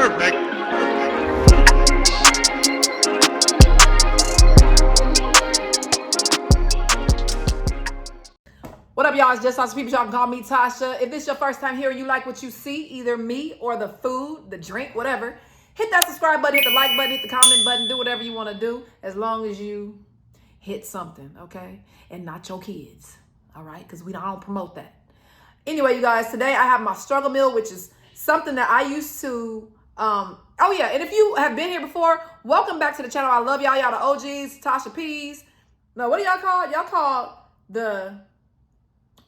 Perfect. What up, y'all? It's just us people. Y'all can call me Tasha. If this is your first time here and you like what you see, either me or the food, the drink, whatever, hit that subscribe button, hit the like button, hit the comment button, do whatever you want to do, as long as you hit something, okay? And not your kids, all right? Because I don't promote that. Anyway, you guys, today I have my struggle meal, which is something that I used to, oh yeah, and if you have been here before, welcome back to the channel. I love y'all. Y'all the OGs, Tasha P's. No, what do y'all call? Y'all call the...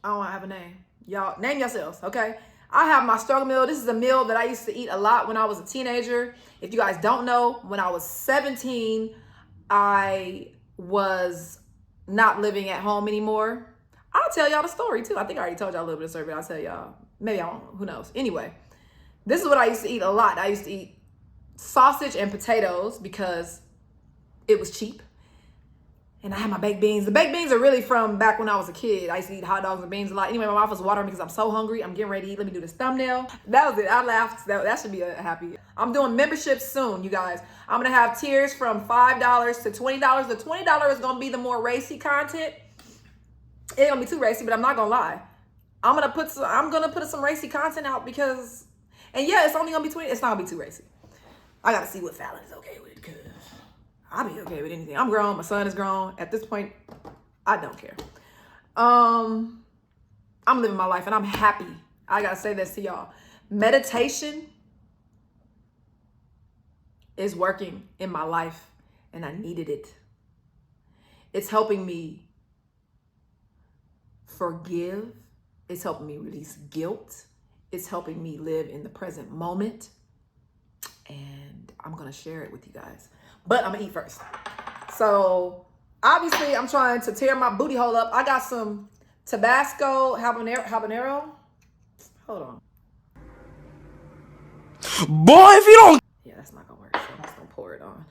I don't have a name. Y'all name yourselves, okay? I have my struggle meal. This is a meal that I used to eat a lot when I was a teenager. If you guys don't know, when I was 17, I was not living at home anymore. I'll tell y'all the story too. I think I already told y'all a little bit of the story, but I'll tell y'all. Maybe I won't. Who knows? Anyway, this is what I used to eat a lot. I used to eat sausage and potatoes because it was cheap. And I had my baked beans. The baked beans are really from back when I was a kid. I used to eat hot dogs and beans a lot. Anyway, my mouth was watering because I'm so hungry. I'm getting ready to eat. Let me do this thumbnail. That was it. I laughed. That should be a happy. I'm doing memberships soon, you guys. I'm going to have tiers from $5 to $20. The $20 is going to be the more racy content. It ain't going to be too racy, but I'm not going to lie. I'm going to put some racy content out because, and yeah, it's only going to be 20. It's not going to be too racy. I got to see what Fallon is okay with because I'll be okay with anything. I'm grown. My son is grown. At this point, I don't care. I'm living my life and I'm happy. I gotta say this to y'all. Meditation is working in my life and I needed it. It's helping me forgive. It's helping me release guilt. It's helping me live in the present moment. And I'm gonna share it with you guys. But I'm gonna eat first. So obviously I'm trying to tear my booty hole up. I got some Tabasco habanero. Hold on. Boy, if you don't... Yeah, that's not gonna work. So I'm just gonna pour it on.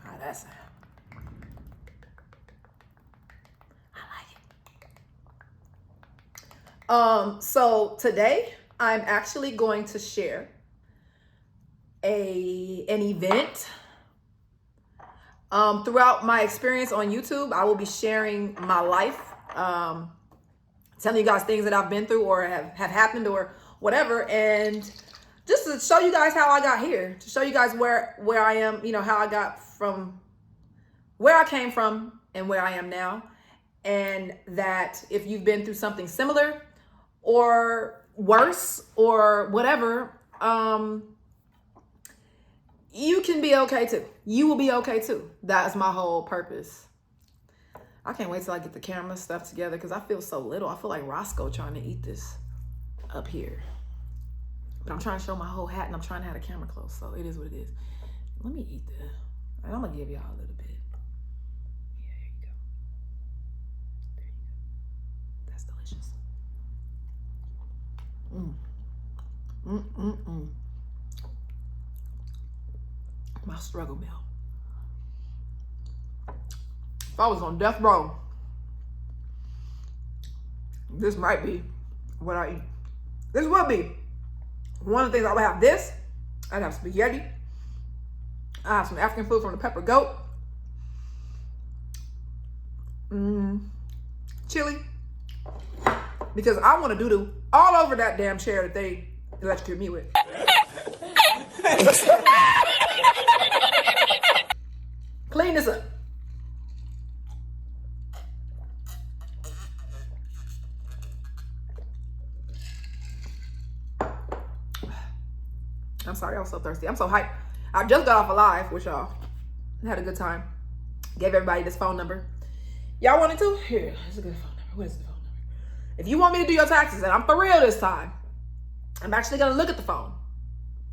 How that sound? I like it. So today I'm actually going to share an event. Throughout my experience on YouTube, I will be sharing my life, telling you guys things that I've been through or have happened or whatever, and just to show you guys how I got here, to show you guys where I am, you know, how I got from where I came from and where I am now, and that if you've been through something similar or worse or whatever, you can be okay too. You will be okay too. That's my whole purpose. I can't wait till I get the camera stuff together because I feel so little. I feel like Roscoe trying to eat this up here. But I'm trying to show my whole hat and I'm trying to have the camera close. So it is what it is. Let me eat this. And I'm going to give y'all a little bit. Yeah, there you go. There you go. That's delicious. My struggle meal. If I was on death row, this might be what I eat. This would be one of the things. I would have this. I'd have spaghetti. I have some African food from the pepper goat. Chili. Because I want to doo-doo all over that damn chair that they electrocute me with. Clean this up. I'm sorry, I was so thirsty. I'm so hyped. I just got off a live with y'all. Had a good time. Gave everybody this phone number. Y'all wanted to? Here, it's a good phone number. What is the phone number? If you want me to do your taxes, and I'm for real this time, I'm actually gonna look at the phone.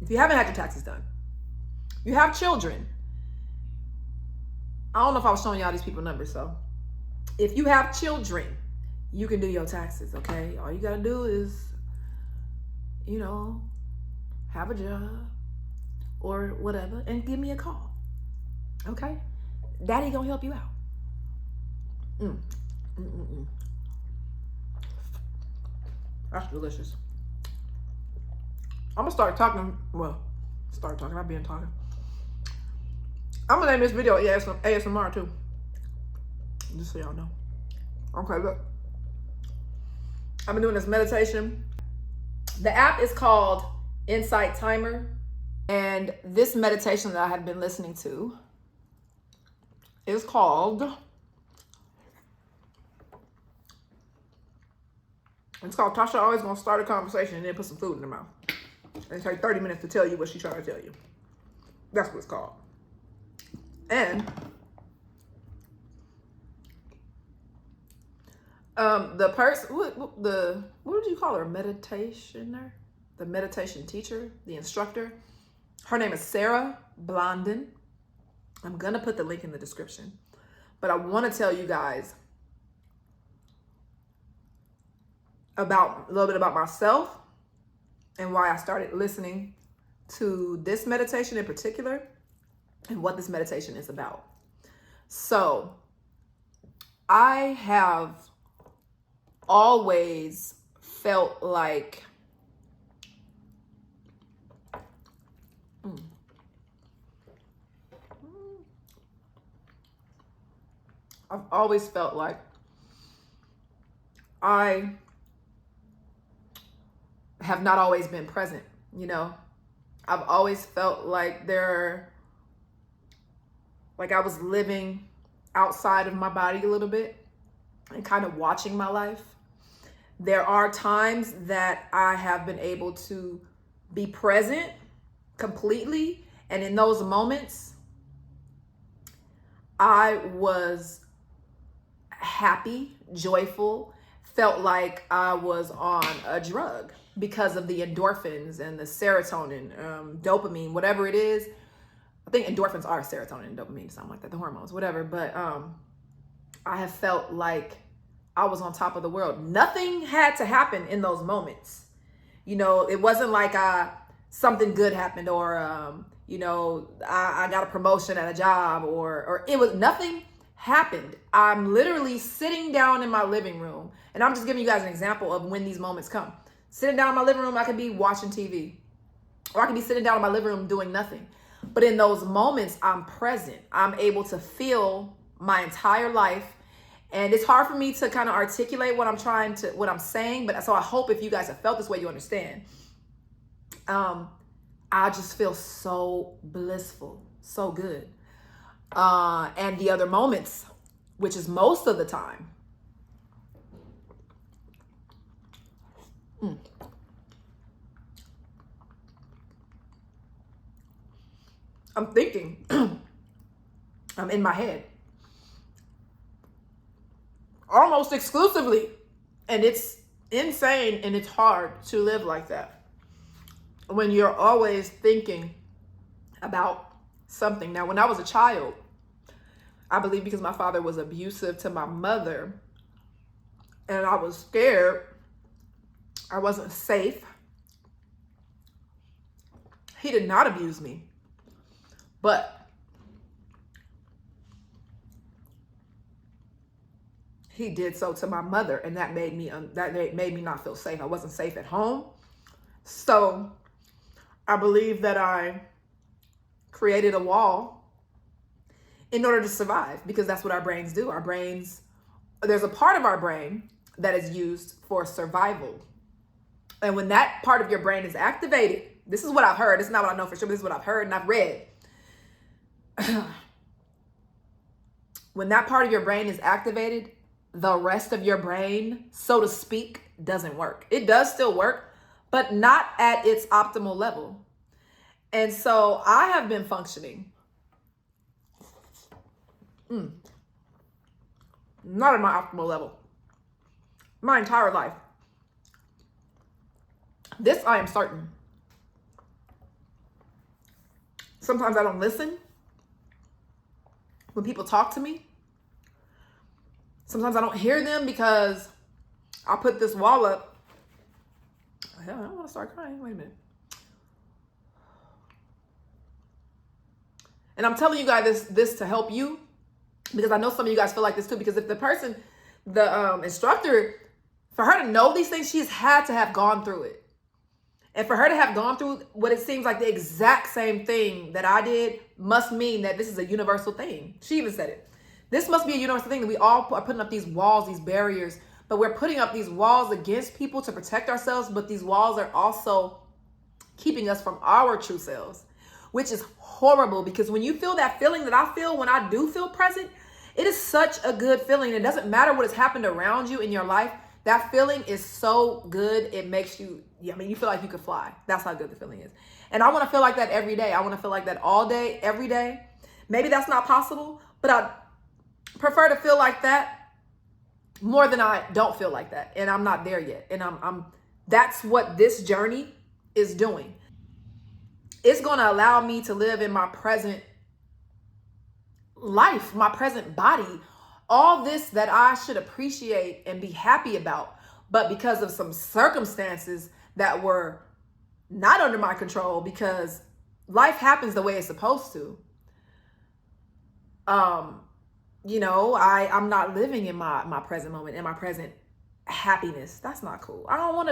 If you haven't had your taxes done, you have children. I don't know if I was showing y'all these people numbers, so if you have children, you can do your taxes, okay? All you gotta do is, you know, have a job or whatever and give me a call, okay? Daddy gonna help you out. That's delicious. I'm gonna start talking. Well, start talking. I've been talking. I'm gonna name this video ASMR too. Just so y'all know. Okay, look. I've been doing this meditation. The app is called Insight Timer. And this meditation that I had been listening to is called, Tasha Always Gonna Start a Conversation and then put some food in her mouth. And it takes 30 minutes to tell you what she's trying to tell you. That's what it's called. And the person, what did you call her? Meditationer? The meditation teacher, the instructor. Her name is Sarah Blondin. I'm going to put the link in the description. But I want to tell you guys a little bit about myself and why I started listening to this meditation in particular and what this meditation is about. So, I have always felt like I've always felt like I have not always been present, you know. I've always felt like I was living outside of my body a little bit and kind of watching my life. There are times that I have been able to be present completely, and in those moments, I was happy, joyful, felt like I was on a drug because of the endorphins and the serotonin, dopamine, whatever it is. I think endorphins are serotonin and dopamine, something like that, the hormones, whatever. But I have felt like I was on top of the world. Nothing had to happen in those moments. You know, it wasn't like something good happened or, I got a promotion at a job or it was nothing happened. I'm literally sitting down in my living room, and I'm just giving you guys an example of when these moments come. Sitting down in my living room, I could be watching TV, or I could be sitting down in my living room doing nothing. But in those moments, I'm present. I'm able to feel my entire life. And it's hard for me to kind of articulate what I'm saying, but so I hope if you guys have felt this way, you understand. I just feel so blissful, so good. And the other moments, which is most of the time, I'm thinking, I'm in my head almost exclusively. And it's insane and it's hard to live like that when you're always thinking about something. Now, when I was a child, I believe because my father was abusive to my mother and I was scared, I wasn't safe. He did not abuse me, but he did so to my mother, and that made me not feel safe. I wasn't safe at home. So I believe that I created a wall in order to survive, because that's what our brains do. There's a part of our brain that is used for survival. And when that part of your brain is activated, this is what I've heard. This is not what I know for sure, but this is what I've heard and I've read. When that part of your brain is activated, the rest of your brain, so to speak, doesn't work. It does still work, but not at its optimal level. And so I have been functioning not at my optimal level my entire life. This I am certain. Sometimes I don't listen when people talk to me. Sometimes I don't hear them because I put this wall up. Hell, I don't want to start crying. Wait a minute. And I'm telling you guys this to help you, because I know some of you guys feel like this too. Because if the instructor For her to know these things, she's had to have gone through it. And for her to have gone through what it seems like the exact same thing that I did must mean that this is a universal thing. She even said it. This must be a universal thing that we all are putting up these walls, these barriers, but we're putting up these walls against people to protect ourselves, but these walls are also keeping us from our true selves, which is horrible, because when you feel that feeling that I feel when I do feel present, it is such a good feeling. It doesn't matter what has happened around you in your life. That feeling is so good. It makes you, you feel like you could fly. That's how good the feeling is. And I want to feel like that every day. I want to feel like that all day, every day. Maybe that's not possible, but I prefer to feel like that more than I don't feel like that. And I'm not there yet. And that's what this journey is doing. It's going to allow me to live in my present life, my present body, all this that I should appreciate and be happy about, but because of some circumstances that were not under my control, because life happens the way it's supposed to. I'm not living in my present moment, in my present happiness. That's not cool. I don't want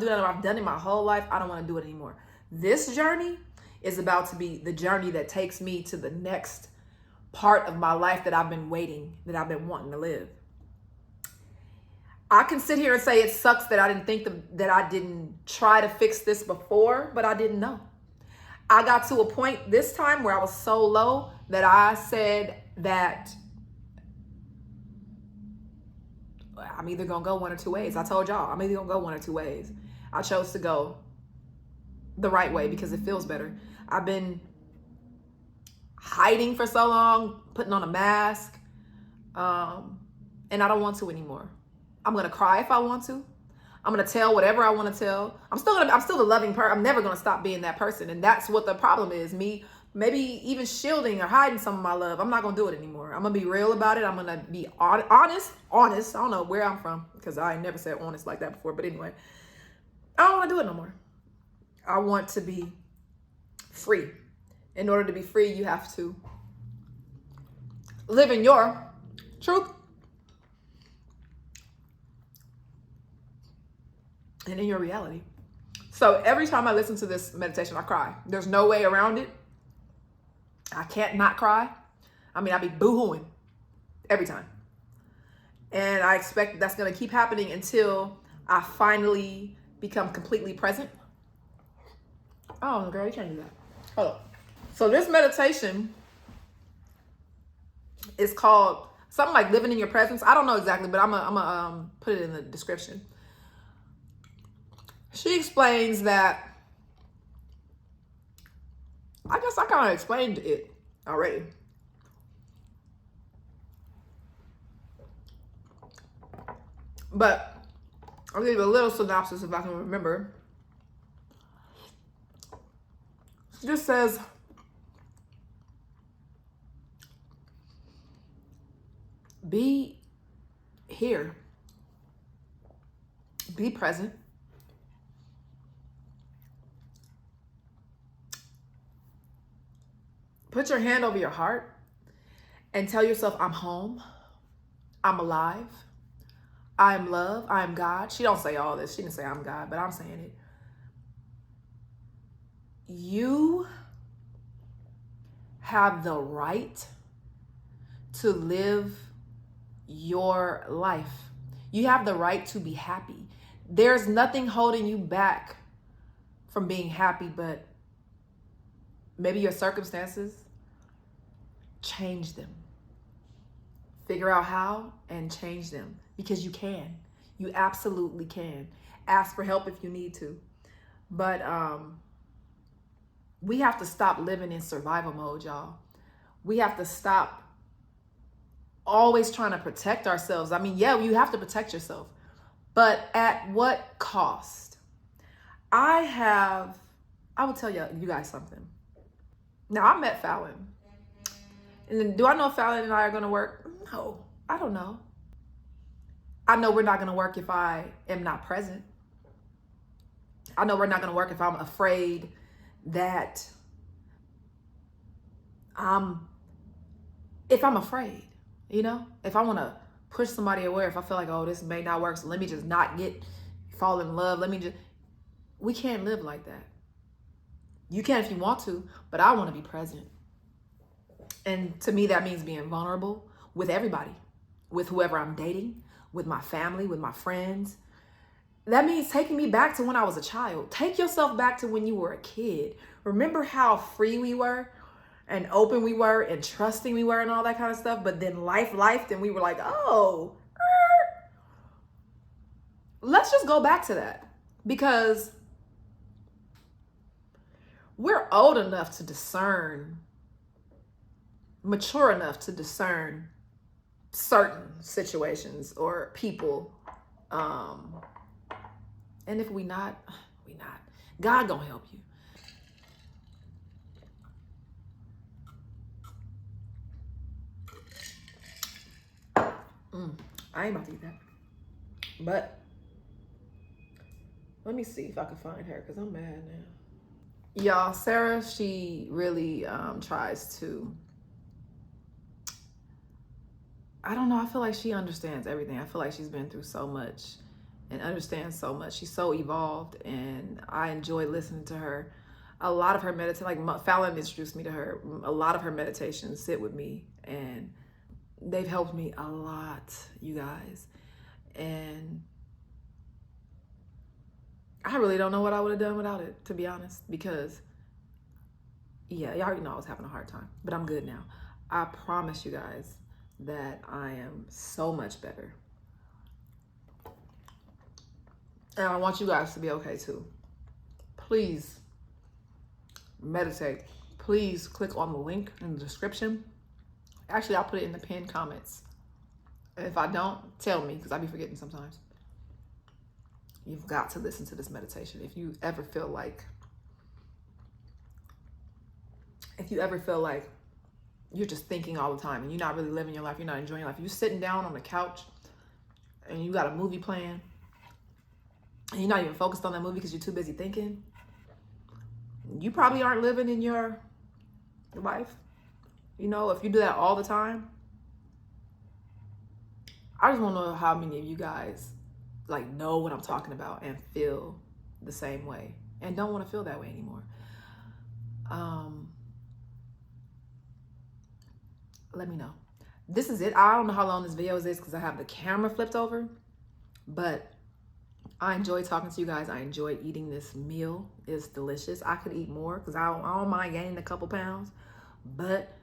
to do that. I've done it my whole life. I don't want to do it anymore. This journey is about to be the journey that takes me to the next part of my life that I've been wanting to live. I can sit here and say it sucks that I didn't try to fix this before, but I didn't know. I got to a point this time where I was so low that I said that I'm either going to go one or two ways. I told y'all, I'm either going to go one or two ways. I chose to go the right way because it feels better. I've been hiding for so long, putting on a mask, and I don't want to anymore. I'm going to cry if I want to. I'm going to tell whatever I want to tell. I'm still the loving person. I'm never going to stop being that person. And that's what the problem is. Me, maybe even shielding or hiding some of my love. I'm not going to do it anymore. I'm going to be real about it. I'm going to be honest. I don't know where I'm from, because I never said honest like that before. But anyway, I don't want to do it no more. I want to be free. In order to be free, you have to live in your truth and in your reality. So every time I listen to this meditation, I cry. There's no way around it. I can't not cry. I be boo-hooing every time. And I expect that's going to keep happening until I finally become completely present. Oh, girl, you can't do that. Hold on. So this meditation is called something like living in your presence. I don't know exactly, but I'm gonna put it in the description. She explains that, I guess I kind of explained it already. But I'll give you a little synopsis if I can remember. She just says, be here. Be present. Put your hand over your heart and tell yourself, I'm home. I'm alive. I'm love. I'm God. She don't say all this. She didn't say I'm God, but I'm saying it. You have the right to live your life. You have the right to be happy. There's nothing holding you back from being happy, but maybe your circumstances. Change them. Figure out how and change them, because you can. You absolutely can. Ask for help if you need to. But we have to stop living in survival mode, y'all. We have to stop always trying to protect ourselves. You have to protect yourself, but at what cost? I will tell you guys something. Now, I met Fallon. And then, do I know if Fallon and I are going to work? No, I don't know. I know we're not going to work if I am not present. I know we're not going to work if I'm afraid that if I'm afraid, if I want to push somebody away. If I feel like, oh, this may not work, so let me just not fall in love. We can't live like that. You can if you want to, but I want to be present. And to me, that means being vulnerable with everybody, with whoever I'm dating, with my family, with my friends. That means taking me back to when I was a child. Take yourself back to when you were a kid. Remember how free we were and open we were and trusting we were and all that kind of stuff. But then life, and we were like, oh, let's just go back to that, because we're old enough to discern, mature enough to discern certain situations or people. And if we not. God gonna help you. I ain't about to eat that. But let me see if I can find her, because I'm mad now. Y'all, Sarah, she really tries to, I don't know, I feel like she understands everything. I feel like she's been through so much and understands so much. She's so evolved, and I enjoy listening to her. A lot of her meditation, like Fallon introduced me to her, a lot of her meditations sit with me, and they've helped me a lot, you guys. And I really don't know what I would have done without it, to be honest, because yeah, y'all already know I was having a hard time, but I'm good now. I promise you guys that I am so much better. And I want you guys to be okay too. Please meditate. Please click on the link in the description. Actually, I'll put it in the pinned comments. And if I don't, tell me, because I be forgetting sometimes. You've got to listen to this meditation. If you ever feel like you're just thinking all the time and you're not really living your life, you're not enjoying your life, you're sitting down on the couch and you got a movie playing and you're not even focused on that movie because you're too busy thinking, you probably aren't living in your life. You know, if you do that all the time, I just want to know how many of you guys like know what I'm talking about and feel the same way and don't want to feel that way anymore. Let me know. This is it. I don't know how long this video is because I have the camera flipped over, but I enjoy talking to you guys. I enjoy eating this meal. It's delicious. I could eat more because I don't mind gaining a couple pounds, but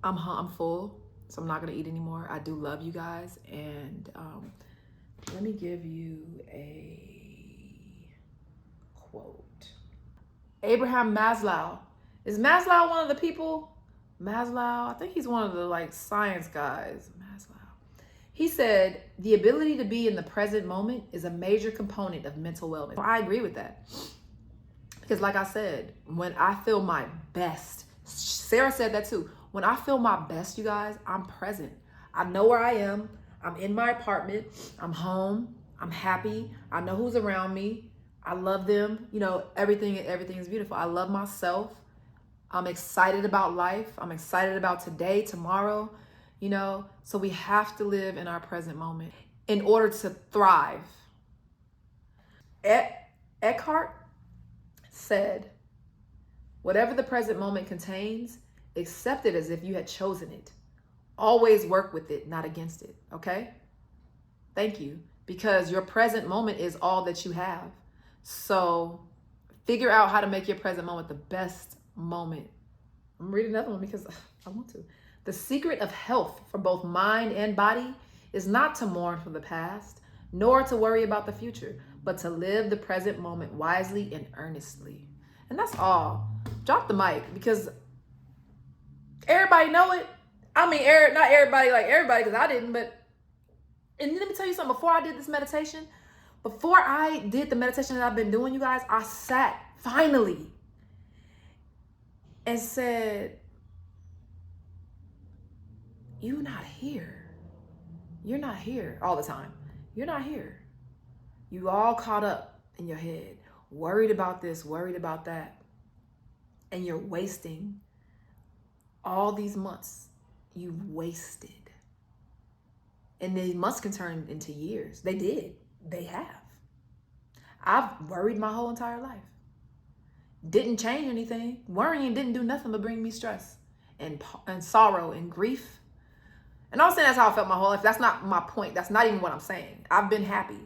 I'm full, so I'm not gonna eat anymore. I do love you guys, and let me give you a quote. Abraham Maslow. Is Maslow one of the people? Maslow, I think he's one of the like science guys. Maslow. He said, the ability to be in the present moment is a major component of mental wellness. I agree with that. Because like I said, when I feel my best, Sarah said that too. When I feel my best, you guys, I'm present. I know where I am. I'm in my apartment. I'm home. I'm happy. I know who's around me. I love them. You know, everything is beautiful. I love myself. I'm excited about life. I'm excited about today, tomorrow, you know. So we have to live in our present moment in order to thrive. Eckhart said, whatever the present moment contains, accept it as if you had chosen it. Always work with it, not against it, okay? Thank you. Because your present moment is all that you have. So figure out how to make your present moment the best moment. I'm reading another one because I want to. The secret of health for both mind and body is not to mourn for the past, nor to worry about the future, but to live the present moment wisely and earnestly. And that's all. Drop the mic, because everybody know it. I mean, not everybody like everybody, because I didn't, but, and let me tell you something, before I did this meditation, before I did the meditation that I've been doing, you guys, I sat finally and said, you're not here. You're not here all the time. You're not here. You all caught up in your head, worried about this, worried about that. And you're wasting all these months. You've wasted. And they months can turn into years. They did. They have. I've worried my whole entire life. Didn't change anything. Worrying didn't do nothing but bring me stress and sorrow and grief. And I'm saying that's how I felt my whole life. That's not my point. That's not even what I'm saying. I've been happy.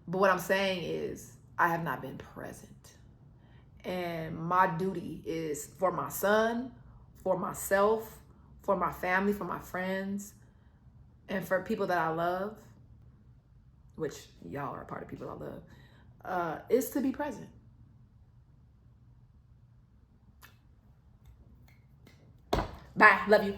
But what I'm saying is I have not been present. And my duty is for my son, for myself, for my family, for my friends, and for people that I love, which y'all are a part of people I love, is to be present. Bye. Love you.